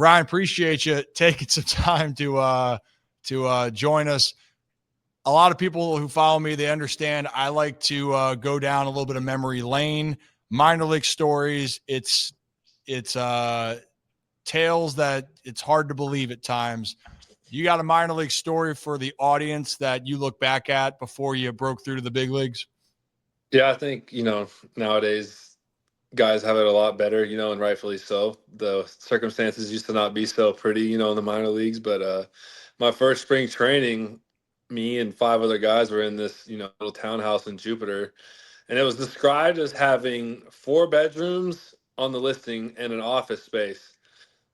Ryan, appreciate you taking some time to join us. A lot of people who follow me, they understand I like to go down a little bit of memory lane, minor league stories. It's tales that it's hard to believe at times. You got a minor league story for the audience that you look back at before you broke through to the big leagues? Yeah, I think, nowadays guys have it a lot better, and rightfully so. The circumstances used to not be so pretty, in the minor leagues. But my first spring training, me and five other guys were in this, little townhouse in Jupiter, and it was described as having four bedrooms on the listing and an office space.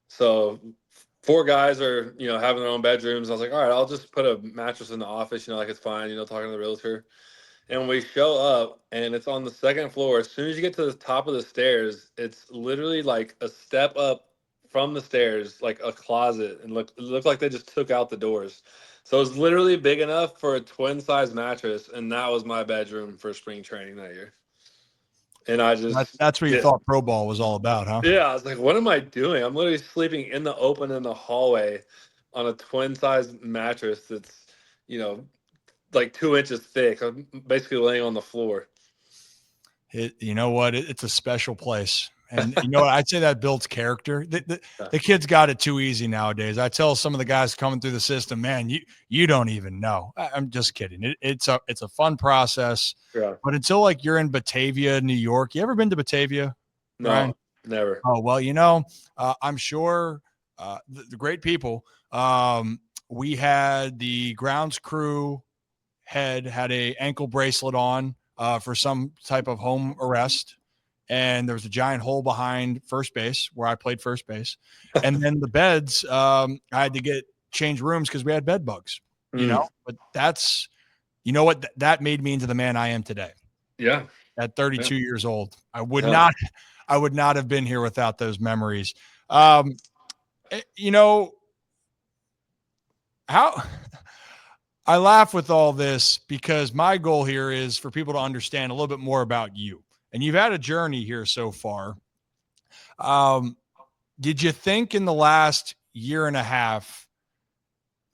So four guys are, having their own bedrooms. I was like, all right, I'll just put a mattress in the office, like it's fine, talking to the realtor. And when we show up and it's on the second floor, as soon as you get to the top of the stairs, it's literally like a step up from the stairs, like a closet, and it looked like they just took out the doors. So it's literally big enough for a twin size mattress, and that was my bedroom for spring training that year. And I just That's what you yeah, thought pro ball was all about, huh? yeah, I was like, what am I doing? I'm literally sleeping in the open in the hallway on a twin size mattress that's, you know, like 2 inches thick. I'm basically laying on the floor. You know what? It's a special place. And you know what? I'd say that builds character. The kids got it too easy nowadays. I tell some of the guys coming through the system, man, you don't even know. I'm just kidding. It's a fun process. Yeah. But until like you're in Batavia, New York, you ever been to Batavia, Ryan? No, never. Oh well, I'm sure the great people. We had the grounds crew head had a ankle bracelet on for some type of home arrest, and there was a giant hole behind first base where I played first base, and then the beds. I had to get change rooms because we had bed bugs. Mm, But that's what that made me into the man I am today. yeah. At Yeah. 32 years old, I would Yeah. not, I would not have been here without those memories. Um, you know how I laugh with all this because my goal here is for people to understand a little bit more about you. And you've had a journey here so far. Um, did you think in the last year and a half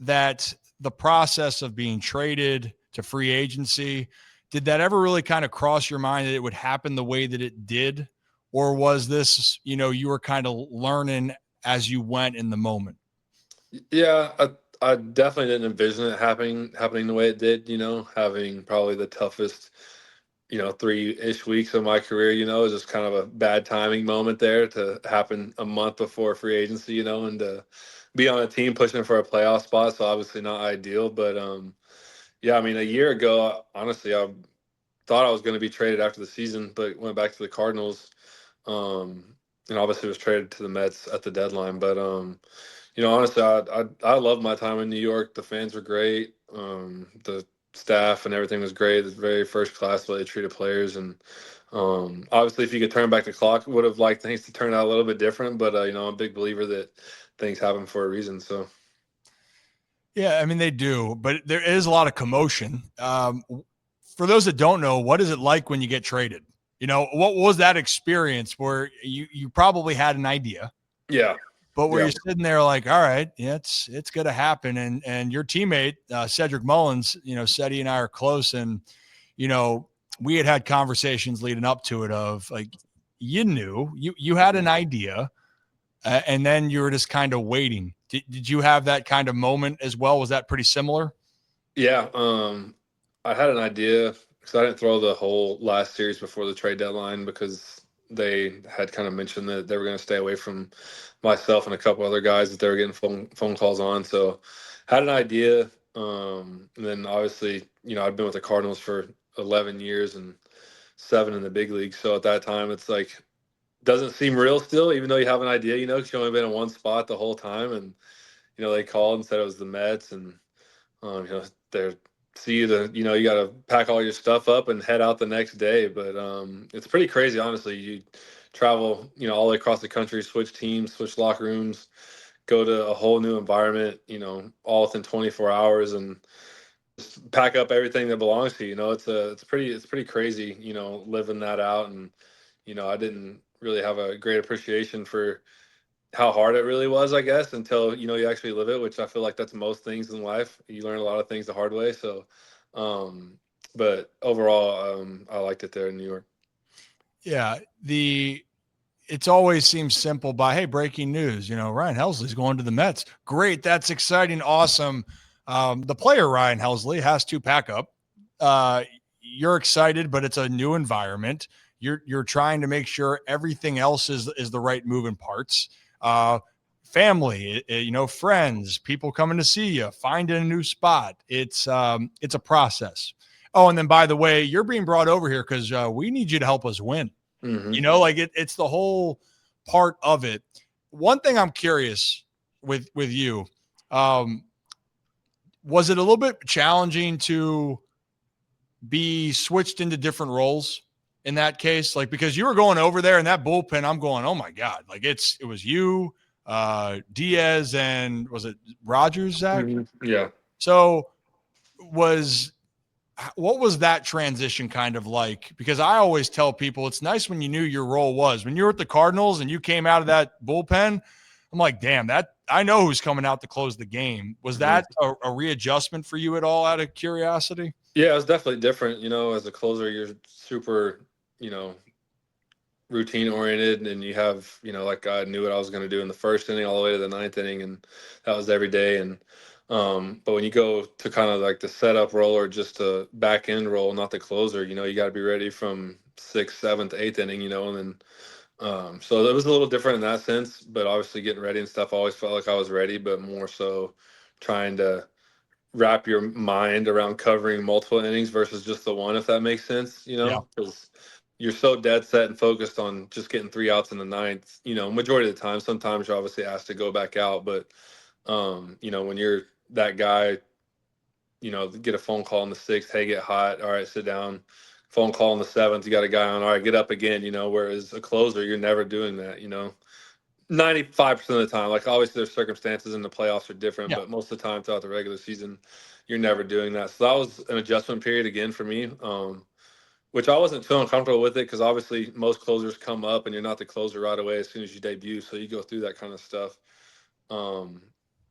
that the process of being traded to free agency, did that ever really kind of cross your mind that it would happen the way that it did? Or was this, you were kind of learning as you went in the moment? Yeah, I definitely didn't envision it happening the way it did, having probably the toughest, 3-ish weeks of my career, it was just kind of a bad timing moment there to happen a month before free agency, and to be on a team pushing for a playoff spot. So obviously not ideal. But yeah, I mean, a year ago, honestly, I thought I was going to be traded after the season, but went back to the Cardinals. And obviously was traded to the Mets at the deadline. But honestly, I love my time in New York. The fans were great. The staff and everything was great. It's very first class way they treated players. And obviously, if you could turn back the clock, would have liked things to turn out a little bit different. But I'm a big believer that things happen for a reason. So Yeah, I mean, they do, but there is a lot of commotion. For those that don't know, what is it like when you get traded? What was that experience where you probably had an idea, yeah, but where yeah. you're sitting there like, all right, yeah, it's going to happen. And your teammate, Cedric Mullins, said he and I are close. And, you know, we had conversations leading up to it of like, you had an idea and then you were just kind of waiting. Did you have that kind of moment as well? Was that pretty similar? Yeah, I had an idea because I didn't throw the whole last series before the trade deadline because they had kind of mentioned that they were going to stay away from myself and a couple other guys that they were getting phone calls on. So had an idea, and then obviously I've been with the Cardinals for 11 years and 7 in the big league. So at that time, it's like doesn't seem real still, even though you have an idea, because you've only been in one spot the whole time, and they called and said it was the Mets and. They're see you to you got to pack all your stuff up and head out the next day. But it's pretty crazy, honestly. You travel all the way across the country, switch teams, switch locker rooms, go to a whole new environment, all within 24 hours, and just pack up everything that belongs to you. It's pretty crazy, living that out. And I didn't really have a great appreciation for how hard it really was, I guess, until, you actually live it, which I feel like that's most things in life. You learn a lot of things the hard way. So, um, but overall, I liked it there in New York. Yeah. It's always seems simple by, hey, breaking news, Ryan Helsley's going to the Mets. Great. That's exciting. Awesome. The player, Ryan Helsley, has to pack up. You're excited, but it's a new environment. You're trying to make sure everything else is the right moving parts. Family, friends, people coming to see you, finding a new spot. It's a process. Oh, and then by the way, you're being brought over here because we need you to help us win. Mm-hmm. Like it's the whole part of it. One thing I'm curious with you, was it a little bit challenging to be switched into different roles in that case? Like, because you were going over there in that bullpen, I'm going, oh my God, like it was you, Diaz, and was it Rogers, Zach? Mm-hmm. Yeah. So what was that transition kind of like? Because I always tell people it's nice when you knew your role was. When you were at the Cardinals and you came out of that bullpen, I'm like, damn, that I know who's coming out to close the game. Was Mm-hmm. that a readjustment for you at all, out of curiosity? Yeah, it was definitely different. As a closer, you're super, you know, routine oriented, and you have, like I knew what I was going to do in the first inning all the way to the ninth inning, and that was every day. And but when you go to kind of like the setup role or just a back end role, not the closer, you got to be ready from sixth, seventh, eighth inning, and then so it was a little different in that sense. But obviously, getting ready and stuff, I always felt like I was ready, but more so trying to wrap your mind around covering multiple innings versus just the one, if that makes sense, Yeah. because you're so dead set and focused on just getting 3 outs in the ninth, majority of the time. Sometimes you're obviously asked to go back out, but, when you're that guy, get a phone call in the sixth, hey, get hot, all right, sit down. Phone call in the seventh, you got a guy on, all right, get up again, whereas a closer, you're never doing that, 95% of the time. Like, obviously there's circumstances and the playoffs are different, Yeah. but most of the time throughout the regular season, you're never doing that. So that was an adjustment period again for me, which I wasn't feeling comfortable with it because obviously most closers come up and you're not the closer right away as soon as you debut. So you go through that kind of stuff. Um,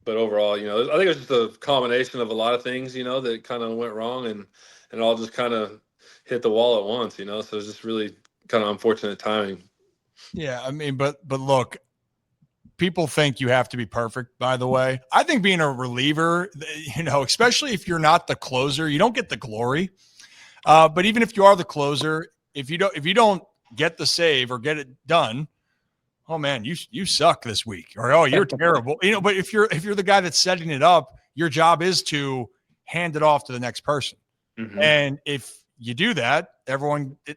but overall, I think it was just a combination of a lot of things, that kind of went wrong, and it all just kind of hit the wall at once, So it's just really kind of unfortunate timing. Yeah. I mean, but look, people think you have to be perfect, by the way. I think being a reliever, especially if you're not the closer, you don't get the glory. But even if you are the closer, if you don't get the save or get it done, oh man, you suck this week, or oh, you're terrible. But if you're the guy that's setting it up, your job is to hand it off to the next person. Mm-hmm. And if you do that,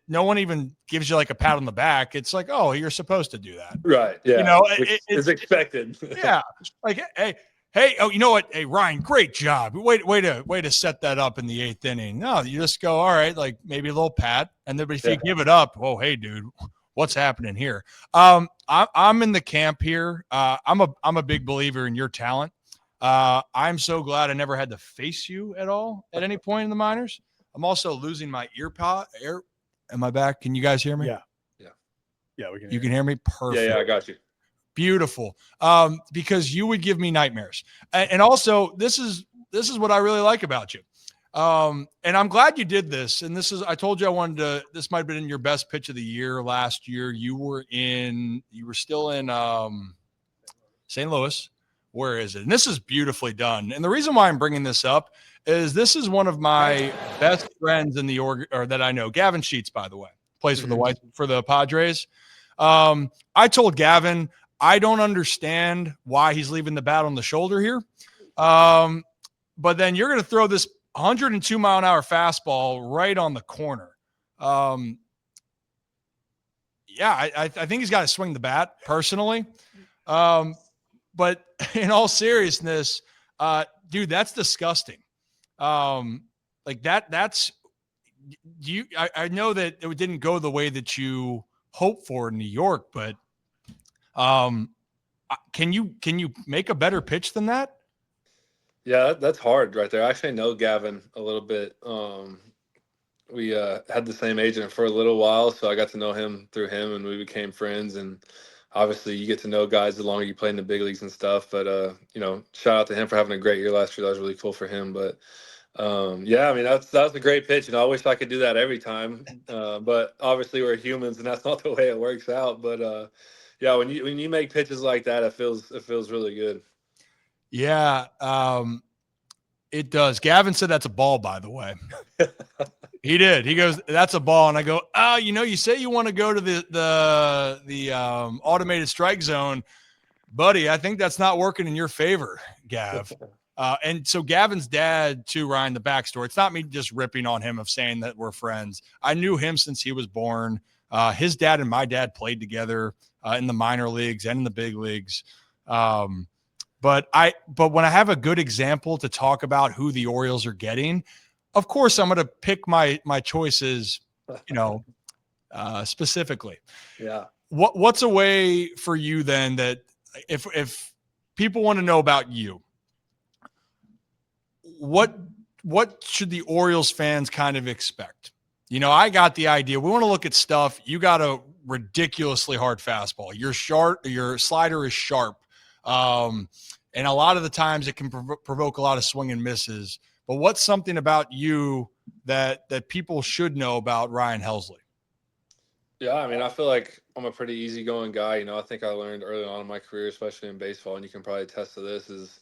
no one even gives you like a pat on the back. It's like, oh, you're supposed to do that. Right. Yeah. Which is expected. Yeah. Like, hey, oh, you know what? Hey, Ryan, great job. Way to set that up in the eighth inning. No, you just go, all right, like maybe a little pat. And then, but if you give it up, oh, hey, dude, what's happening here? I'm in the camp here. I'm a big believer in your talent. I'm so glad I never had to face you at all at any point in the minors. I'm also losing my ear. Am I back? Can you guys hear me? Yeah. Yeah. Yeah, we can. You can hear me? Perfect. Yeah, I got you. Beautiful. Because you would give me nightmares. And also, this is what I really like about you. And I'm glad you did this. And I told you this might have been in your best pitch of the year last year. You were still in St. Louis. Where is it? And this is beautifully done. And the reason why I'm bringing this up is this is one of my best friends in the org, or that I know, Gavin Sheets, by the way, plays for the Padres. I told Gavin, I don't understand why he's leaving the bat on the shoulder here. But then you're going to throw this 102 mile an hour fastball right on the corner. Yeah, I think he's got to swing the bat personally. But in all seriousness, dude, that's disgusting. Like that's I know that it didn't go the way that you hoped for in New York, but can you make a better pitch than that? Yeah, that's hard right there. I actually know Gavin a little bit. We had the same agent for a little while, so I got to know him through him, and we became friends. And obviously you get to know guys the longer you play in the big leagues and stuff. But shout out to him for having a great year last year. That was really cool for him. But yeah, I mean that's a great pitch. I wish I could do that every time. But obviously we're humans, and that's not the way it works out. But yeah, when you make pitches like that, it feels really good. Yeah, it does. Gavin said that's a ball, by the way. He did. He goes, "That's a ball," and I go, "Oh, you say you want to go to the automated strike zone, buddy. I think that's not working in your favor, Gav." And so Gavin's dad, too, Ryan, the backstory. It's not me just ripping on him of saying that we're friends. I knew him since he was born. His dad and my dad played together in the minor leagues and in the big leagues. But when I have a good example to talk about who the Orioles are getting, of course I'm going to pick my choices, specifically. Yeah. What's a way for you then that if people want to know about you, what should the Orioles fans kind of expect? I got the idea. We want to look at stuff. You got a ridiculously hard fastball. Your slider is sharp. And a lot of the times it can provoke a lot of swing and misses. But what's something about you that people should know about Ryan Helsley? Yeah, I mean, I feel like I'm a pretty easygoing guy. I think I learned early on in my career, especially in baseball, and you can probably attest to this, is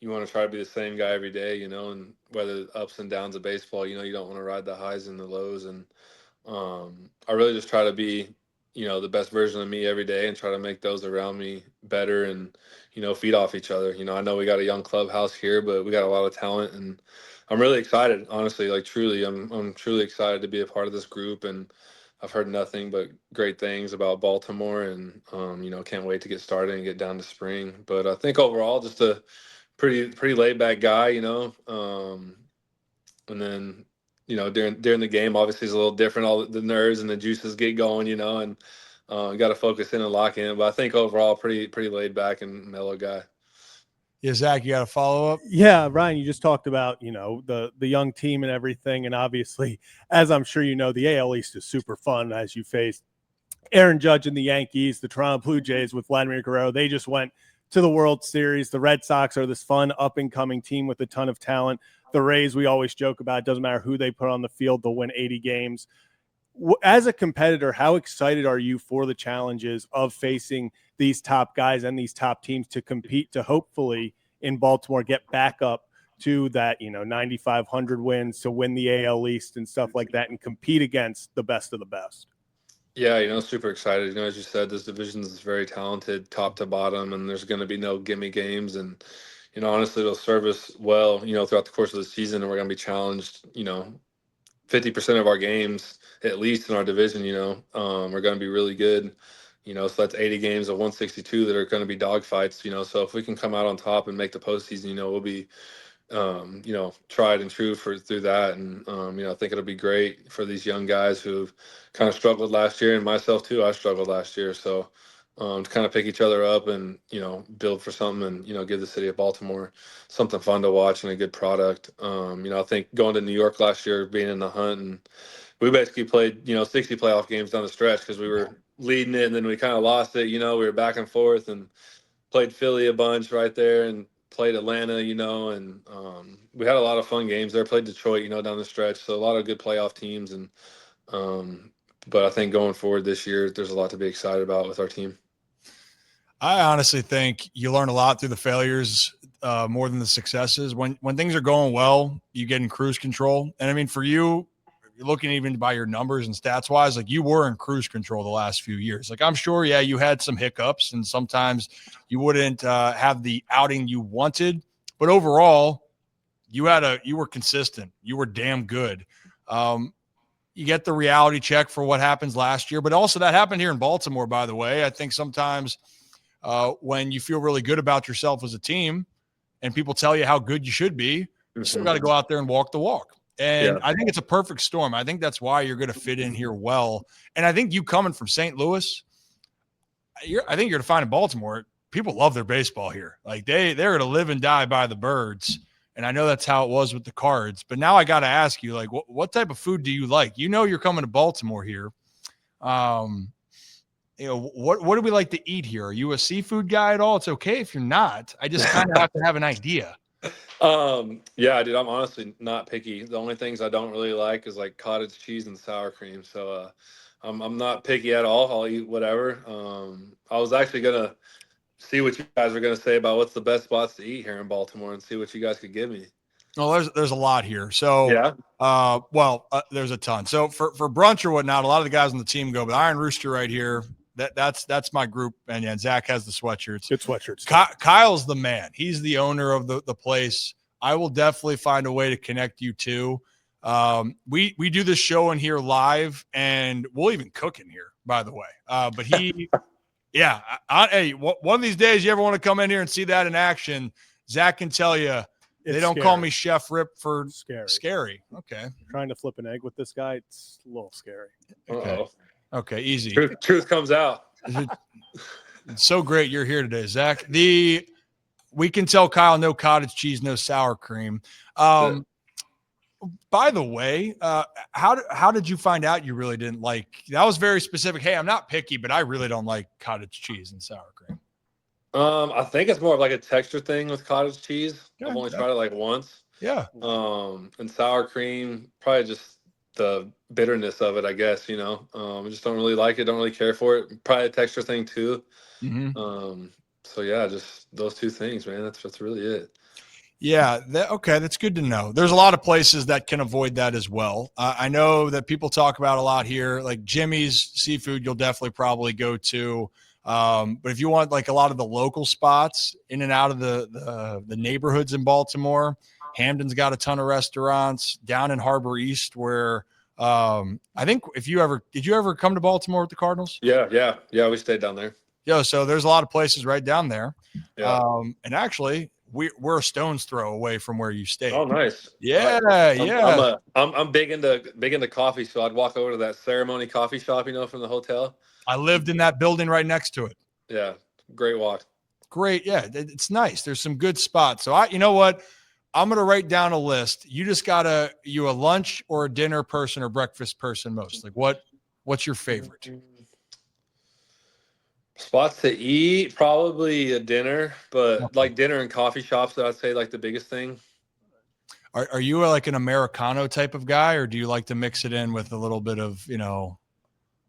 you want to try to be the same guy every day, and whether ups and downs of baseball, you don't want to ride the highs and the lows. And I really just try to be, the best version of me every day and try to make those around me better and, feed off each other. I know we got a young clubhouse here, but we got a lot of talent, and I'm really excited, honestly, like truly, I'm truly excited to be a part of this group. And I've heard nothing but great things about Baltimore, and can't wait to get started and get down to spring. But I think overall, just a pretty laid back guy, and then during the game, obviously it's a little different. All the nerves and the juices get going, and got to focus in and lock in. But I think overall, pretty laid back and mellow guy. Yeah, Zach, you got a follow up? Yeah, Ryan, you just talked about, the young team and everything. And obviously, as I'm sure the AL East is super fun as you face Aaron Judge and the Yankees, the Toronto Blue Jays with Vladimir Guerrero. They just went to the World Series. The Red Sox are this fun up-and-coming team with a ton of talent. The Rays, we always joke about, it doesn't matter who they put on the field, they'll win 80 games. As a competitor, how excited are you for the challenges of facing these top guys and these top teams to compete to hopefully in Baltimore get back up to that 9,500 wins to win the AL East and stuff like that and compete against the best of the best? Yeah, super excited. As you said, this division is very talented, top to bottom, and there's going to be no gimme games. And honestly, it'll serve us well, throughout the course of the season, and we're going to be challenged. 50% of our games, at least in our division, are going to be really good. So that's 80 games of 162 that are going to be dogfights. So if we can come out on top and make the postseason, we'll be tried and true through that. And, I think it'll be great for these young guys who've kind of struggled last year, and myself too. I struggled last year. So to kind of pick each other up and, build for something and, give the city of Baltimore something fun to watch and a good product. I think going to New York last year, being in the hunt, and we basically played, 60 playoff games down the stretch because we were leading it and then we kind of lost it. We were back and forth, and played Philly a bunch right there and played Atlanta, and we had a lot of fun games there. Played Detroit, down the stretch. So a lot of good playoff teams. And but I think going forward this year, there's a lot to be excited about with our team. I honestly think you learn a lot through the failures more than the successes. When things are going well, you get in cruise control. And I mean, for you, looking even by your numbers and stats wise, like you were in cruise control the last few years. Like I'm sure, yeah, you had some hiccups and sometimes you wouldn't have the outing you wanted, but overall you were consistent. You were damn good. You get the reality check for what happens last year, but also that happened here in Baltimore, by the way. I think sometimes when you feel really good about yourself as a team and people tell you how good you should be, you still got to go out there and walk the walk. And I think it's a perfect storm. I think that's why you're going to fit in here well. And I think you coming from St. Louis, I think you're to find in Baltimore, people love their baseball here. Like they're going to live and die by the birds. And I know that's how it was with the Cards. But now I got to ask you, like, what type of food do you like? You're coming to Baltimore here. what do we like to eat here? Are you a seafood guy at all? It's okay if you're not. I just kind of have to have an idea. Yeah, dude, I'm honestly not picky. The only things I don't really like is like cottage cheese and sour cream. So I'm not picky at all. I'll eat whatever. I was actually gonna see what you guys were gonna say about what's the best spots to eat here in Baltimore and see what you guys could give me. Well, there's a lot here. So, Yeah. there's a ton. So for brunch or whatnot, a lot of the guys on the team go, but Iron Rooster right here, that's my group. And yeah, Zach has the sweatshirts. Good sweatshirts. Kyle's the man. He's the owner of the place. I will definitely find a way to connect you two. We do this show in here live, and we'll even cook in here, by the way. But he, yeah, hey, one of these days you ever want to come in here and see that in action, Zach can tell you. They don't call me Chef Rip for scary. Okay. Trying to flip an egg with this guy, it's a little scary. Okay, easy. Truth comes out. It's so great you're here today, Zach. We can tell Kyle no cottage cheese, no sour cream. By the way, how did you find out you really didn't like? That was very specific. Hey, I'm not picky, but I really don't like cottage cheese and sour cream. I think it's more of like a texture thing with cottage cheese. I've only tried it like once. Yeah. And sour cream, probably just the bitterness of it, I guess, I just don't really like it. Don't really care for it. Probably a texture thing too. Mm-hmm. So yeah, just those two things, man. That's really it. Yeah. Okay. That's good to know. There's a lot of places that can avoid that as well. I know that people talk about a lot here, like Jimmy's Seafood, you'll definitely probably go to. But if you want like a lot of the local spots in and out of the neighborhoods in Baltimore, Hamden's got a ton of restaurants down in Harbor East where I think did you ever come to Baltimore with the Cardinals? Yeah. We stayed down there. Yeah. So there's a lot of places right down there. Yeah. And actually we're a stone's throw away from where you stayed. Oh, nice. Yeah. I'm big into coffee. So I'd walk over to that Ceremony coffee shop, from the hotel. I lived in that building right next to it. Yeah. Great walk. Great. Yeah. It's nice. There's some good spots. So you know what? I'm going to write down a list. You just you a lunch or a dinner person or breakfast person most? Like what's your favorite? Spots to eat, probably a dinner, but like dinner and coffee shops, I'd say like the biggest thing. Are you like an Americano type of guy, or do you like to mix it in with a little bit of,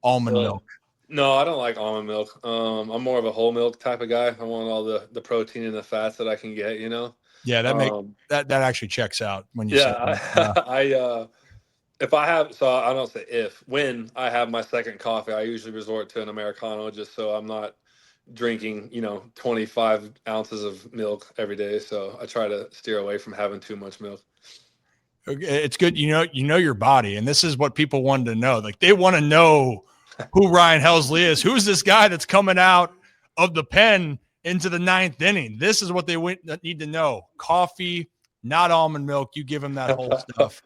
almond milk? No, I don't like almond milk. I'm more of a whole milk type of guy. I want all the protein and the fats that I can get, Yeah, that actually checks out when you say that. When I have my second coffee, I usually resort to an Americano just so I'm not drinking, 25 ounces of milk every day. So I try to steer away from having too much milk. It's good. You know your body. And this is what people wanted to know. Like they want to know who Ryan Helsley is. Who's this guy that's coming out of the pen into the ninth inning? This is what they need to know. Coffee, not almond milk. You give them that whole stuff.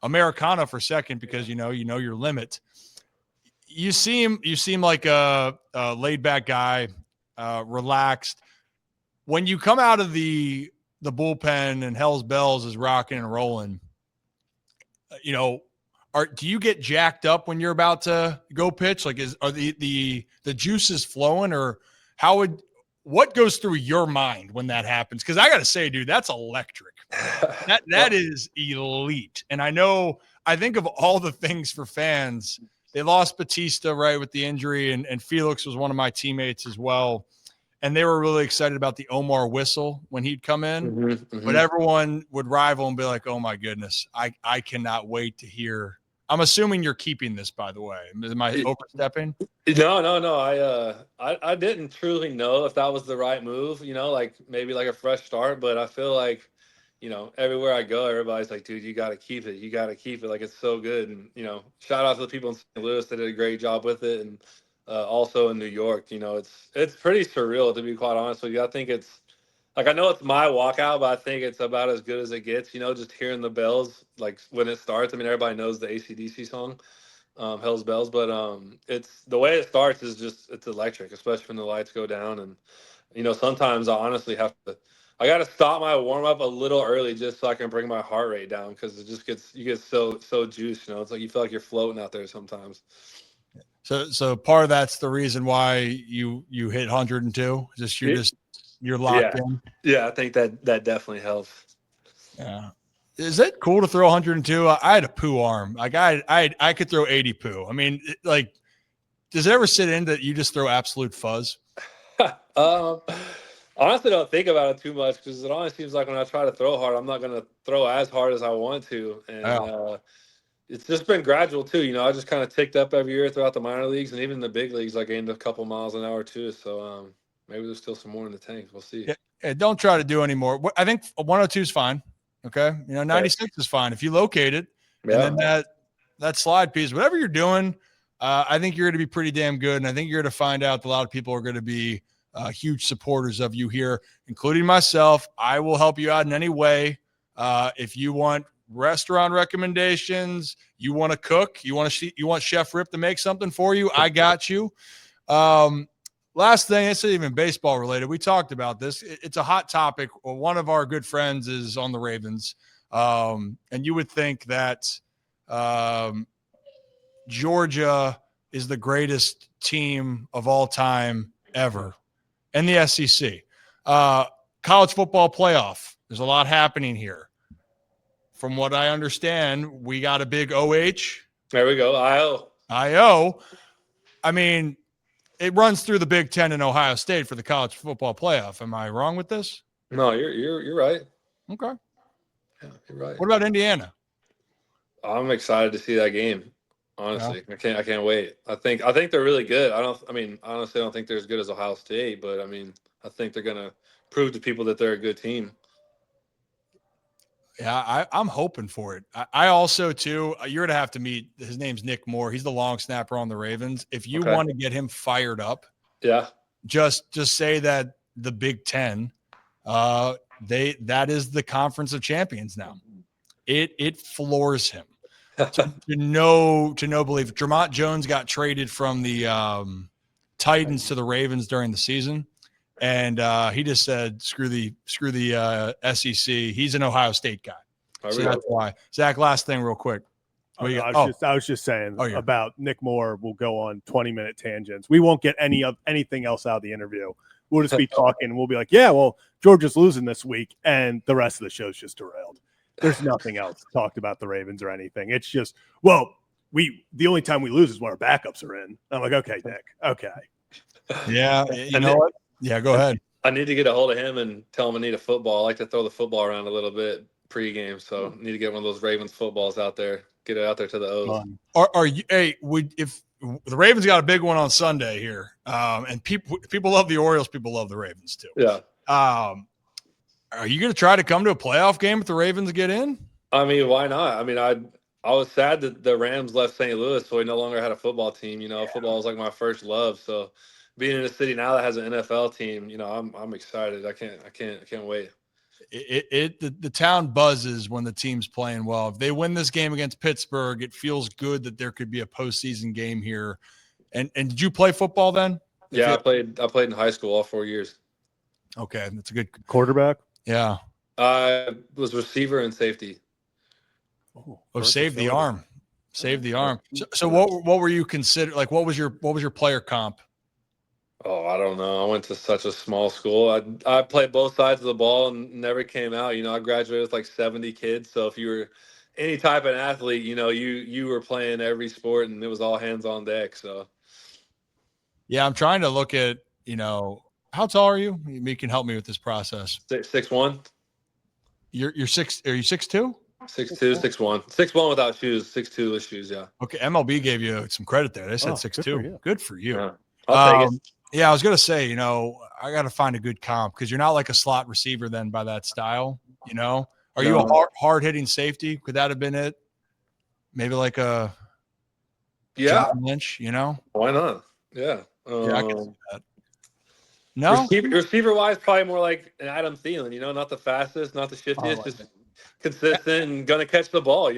Americano for second because you know your limit. You seem like a laid back guy, relaxed. When you come out of the bullpen and Hell's Bells is rocking and rolling, do you get jacked up when you're about to go pitch? Like are the juices flowing, or what goes through your mind when that happens? Because I got to say, dude, that's electric. That is elite. And I think of all the things for fans. They lost Batista, right, with the injury, and Felix was one of my teammates as well. And they were really excited about the Omar whistle when he'd come in. Mm-hmm. But everyone would rival and be like, oh, my goodness, I cannot wait to hear. I'm assuming you're keeping this, by the way. Am I overstepping? No. I didn't truly know if that was the right move, like maybe like a fresh start. But I feel like, everywhere I go, everybody's like, dude, you got to keep it. You got to keep it. Like, it's so good. And, shout out to the people in St. Louis that did a great job with it. And also in New York, it's pretty surreal, to be quite honest with you. I think it's like, I know it's my walkout, but I think it's about as good as it gets, just hearing the bells, like when it starts. I mean, everybody knows the AC/DC song, Hell's Bells, but it's the way it starts is just, it's electric, especially when the lights go down. And, sometimes I honestly I got to stop my warm up a little early just so I can bring my heart rate down. Cause it just you get so juiced, it's like, you feel like you're floating out there sometimes. So part of that's the reason why you hit 102. You're locked in. Yeah, I think that definitely helps. Yeah. Is it cool to throw 102? I had a poo arm. Like I could throw 80 poo. I mean, like, does it ever sit in that you just throw absolute fuzz? Honestly, don't think about it too much because it always seems like when I try to throw hard, I'm not going to throw as hard as I want to, and it's just been gradual too. I just kind of ticked up every year throughout the minor leagues and even the big leagues. I gained a couple miles an hour too. So maybe there's still some more in the tank. We'll see. Yeah, don't try to do any more. I think 102 is fine. Okay, 96 is fine if you locate it, and then that slide piece, whatever you're doing. I think you're going to be pretty damn good, and I think you're going to find out that a lot of people are going to be huge supporters of you here, including myself. I will help you out in any way. If you want restaurant recommendations, you want to cook, you want Chef Rip to make something for you, I got you. Last thing, it's not even baseball related. We talked about this. It's a hot topic. Well, one of our good friends is on the Ravens, and you would think that Georgia is the greatest team of all time ever in the SEC. College football playoff. There's a lot happening here. From what I understand, we got a big OH. There we go. IO. I mean, it runs through the Big Ten in Ohio State for the college football playoff. Am I wrong with this? No, you're right. Okay. Yeah, you're right. What about Indiana? I'm excited to see that game. Honestly, I can't wait. I think they're really good. Honestly, I don't think they're as good as Ohio State, but I think they're gonna prove to people that they're a good team. Yeah, I'm hoping for it. I also, too, you're going to have to meet, his name's Nick Moore. He's the long snapper on the Ravens. If you want to get him fired up, just say that the Big Ten, that is the Conference of Champions now. It floors him. to no belief. Jermont Jones got traded from the Titans to the Ravens during the season. And he just said, screw the SEC. He's an Ohio State guy. So that's why. Zach, last thing real quick. I was just saying about Nick Moore. We'll go on 20-minute tangents. We won't get anything else out of the interview. We'll just be talking. We'll be like, yeah, well, Georgia's losing this week. And the rest of the show's just derailed. There's nothing else talked about the Ravens or anything. It's just, the only time we lose is when our backups are in. I'm like, okay, Nick. Okay. Yeah. You know what? Yeah, go ahead. I need to get a hold of him and tell him I need a football. I like to throw the football around a little bit pregame, so I need to get one of those Ravens footballs out there. Get it out there to the O's. Are you? Hey, if the Ravens got a big one on Sunday here, and people love the Orioles, people love the Ravens too. Yeah. Are you going to try to come to a playoff game if the Ravens get in? I mean, why not? I mean, I was sad that the Rams left St. Louis, so we no longer had a football team. Football was like my first love, so. Being in a city now that has an NFL team, I'm excited. I can't wait. The town buzzes when the team's playing well. If they win this game against Pittsburgh, it feels good that there could be a postseason game here. And did you play football then? Yeah, I played in high school all 4 years. Okay, that's a good quarterback. Yeah, I was receiver and safety. Save the arm. Save the arm. So what were you considered? Like, what was your player comp? Oh, I don't know. I went to such a small school. I played both sides of the ball and never came out. I graduated with like 70 kids. So if you were any type of athlete, you were playing every sport and it was all hands on deck. So yeah, I'm trying to look at, how tall are you? You can help me with this process. 6'1". You're 6. Are you 6'2"? 6'2", 6'1". 6'1" without shoes, 6'2" with shoes. Yeah. Okay. MLB gave you some credit there. They said 6'2". Good for you. Yeah. I'll take it. Yeah, I was gonna say, I got to find a good comp because you're not like a slot receiver then by that style. Are you a hard hitting safety? Could that have been it? Maybe like a John Lynch. Why not? Yeah. I can see that. No, receiver wise, probably more like an Adam Thielen. Not the fastest, not the shiftiest, just consistent and gonna catch the ball.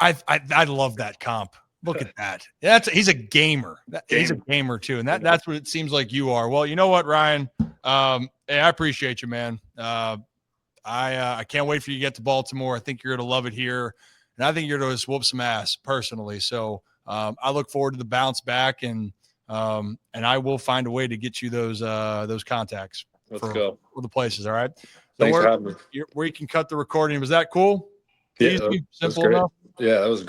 I love that comp. Look at that. He's a gamer. He's a gamer too. And that's what it seems like you are. Well, you know what, Ryan? Hey, I appreciate you, man. I can't wait for you to get to Baltimore. I think you're going to love it here. And I think you're going to just whoop some ass personally. So I look forward to the bounce back, and I will find a way to get you those contacts go for the places. All right. Thanks for having me. Where you can cut the recording. Was that cool? Yeah, Easy, that was simple great. enough. Yeah, that was